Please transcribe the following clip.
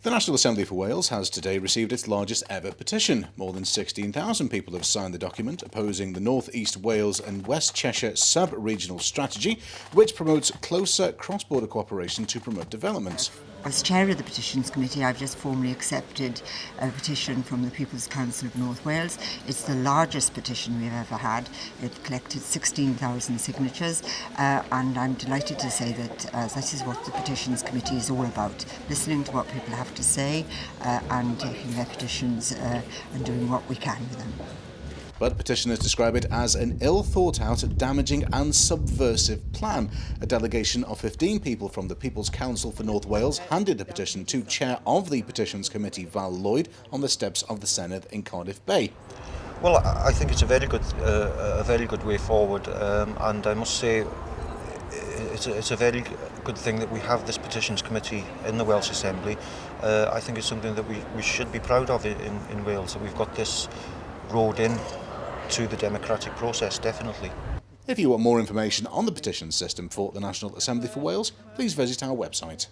The National Assembly for Wales has today received its largest ever petition. More than 16,000 people have signed the document opposing the North East Wales and West Cheshire Sub-Regional Strategy, which promotes closer cross-border cooperation to promote development. As chair of the Petitions Committee, I've just formally accepted a petition from the People's Council of North Wales. It's the largest petition we've ever had. It collected 16,000 signatures, and I'm delighted to say that that is what the Petitions Committee is all about, listening to what people have to say and taking their petitions and doing what we can with them. But petitioners describe it as an ill-thought-out, damaging and subversive plan. A delegation of 15 people from the People's Council for North Wales handed the petition to Chair of the Petitions Committee, Val Lloyd, on the steps of the Senedd in Cardiff Bay. Well, I think it's a very good way forward, and I must say it's a very good thing that we have this Petitions Committee in the Welsh Assembly. I think it's something that we should be proud of in Wales, that we've got this road in to the democratic process, definitely. If you want more information on the petition system for the National Assembly for Wales, please visit our website.